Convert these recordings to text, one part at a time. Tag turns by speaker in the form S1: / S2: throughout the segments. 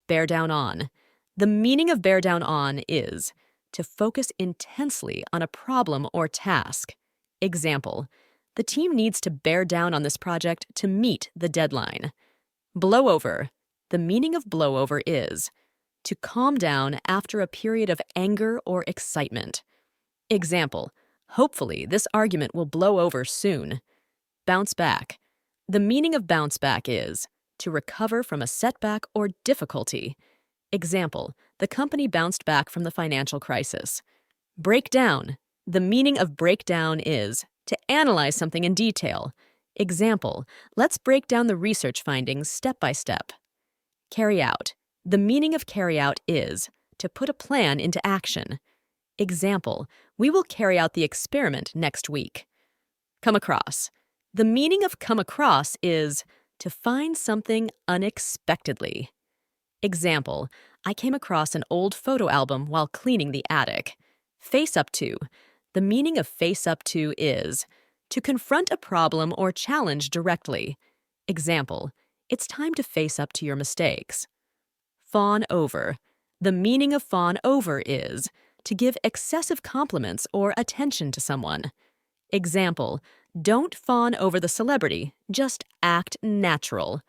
S1: bear down on. The meaning of bear down on is to focus intensely on a problem or task. Example, the team needs to bear down on this project to meet the deadline. Blow over. The meaning of blow over is to calm down after a period of anger or excitement. Example, hopefully this argument will blow over soon. Bounce back. The meaning of bounce back is to recover from a setback or difficulty. Example, the company bounced back from the financial crisis. Break down. The meaning of break down is to analyze something in detail. Example, let's break down the research findings step by step. Carry out. The meaning of carry out is to put a plan into action. Example, we will carry out the experiment next week. Come across. The meaning of come across is to find something unexpectedly. Example, I came across an old photo album while cleaning the attic. Face up to. The meaning of face up to is to confront a problem or challenge directly. Example, it's time to face up to your mistakes. Fawn over. The meaning of fawn over is to give excessive compliments or attention to someone. Example, don't fawn over the celebrity, just act natural.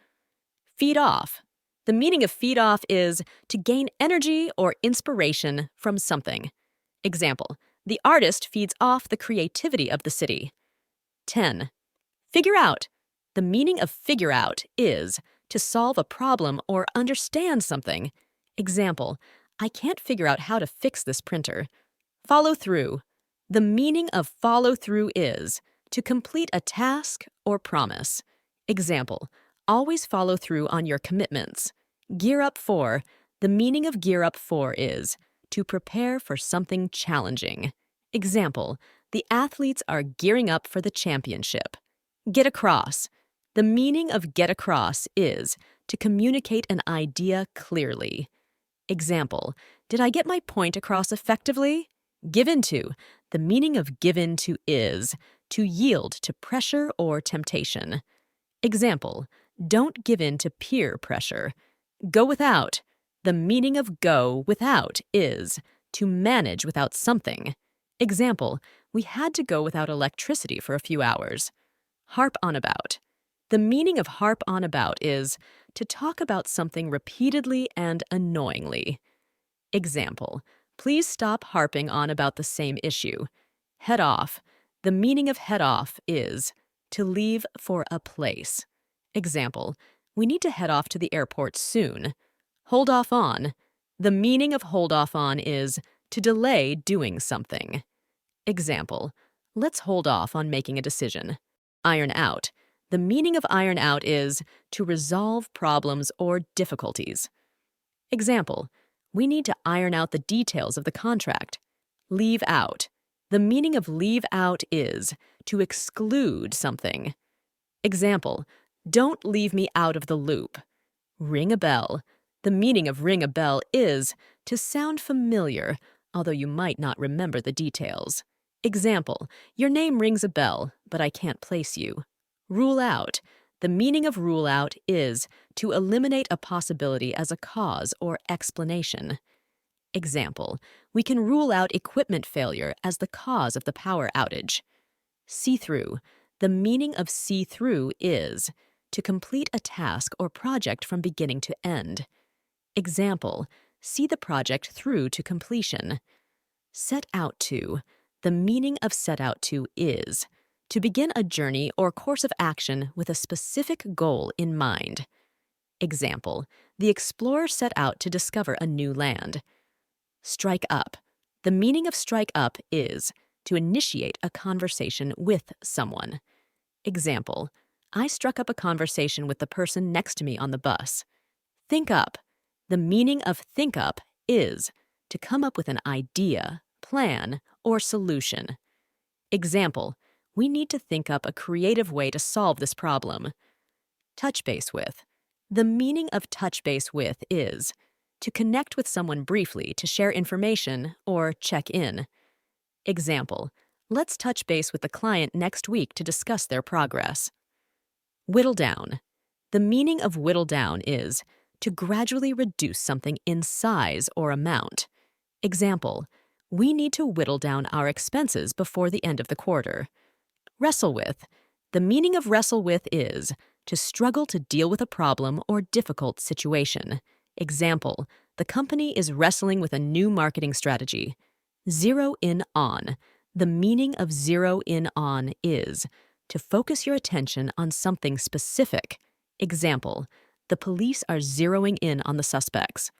S1: Feed off. The meaning of feed off is to gain energy or inspiration from something. Example, the artist feeds off the creativity of the city. 10. Figure out. The meaning of figure out is to solve a problem or understand something. Example, I can't figure out how to fix this printer. Follow through. The meaning of follow through is to complete a task or promise. Example, always follow through on your commitments. Gear up for. The meaning of gear up for is to prepare for something challenging. Example, the athletes are gearing up for the championship. Get across. The meaning of get across is to communicate an idea clearly. Example, did I get my point across effectively? Give in to. The meaning of give in to is to yield to pressure or temptation. Example, don't give in to peer pressure. Go without. The meaning of go without is to manage without something. Example, we had to go without electricity for a few hours. Harp on about. The meaning of harp on about is to talk about something repeatedly and annoyingly. Example, please stop harping on about the same issue. Head off. The meaning of head off is to leave for a place. Example, we need to head off to the airport soon. Hold off on. The meaning of hold off on is to delay doing something. Example, let's hold off on making a decision. Iron out. The meaning of iron out is to resolve problems or difficulties. Example, we need to iron out the details of the contract. Leave out. The meaning of leave out is to exclude something. Example, don't leave me out of the loop. Ring a bell. The meaning of ring a bell is to sound familiar, although you might not remember the details. Example, your name rings a bell, but I can't place you. Rule out. The meaning of rule out is to eliminate a possibility as a cause or explanation. Example, we can rule out equipment failure as the cause of the power outage. See through. The meaning of see through is to complete a task or project from beginning to end. Example, see the project through to completion. Set out to. The meaning of set out to is to begin a journey or course of action with a specific goal in mind. Example, the explorer set out to discover a new land. Strike up. The meaning of strike up is to initiate a conversation with someone. Example, I struck up a conversation with the person next to me on the bus. Think up. The meaning of think up is to come up with an idea, plan, or solution. Example, we need to think up a creative way to solve this problem. Touch base with. The meaning of touch base with is to connect with someone briefly to share information or check in. Example, let's touch base with the client next week to discuss their progress. Whittle down. The meaning of whittle down is to gradually reduce something in size or amount. Example, we need to whittle down our expenses before the end of the quarter. Wrestle with. The meaning of wrestle with is to struggle to deal with a problem or difficult situation. Example, the company is wrestling with a new marketing strategy. Zero in on. The meaning of zero in on is to focus your attention on something specific. Example, the police are zeroing in on the suspects.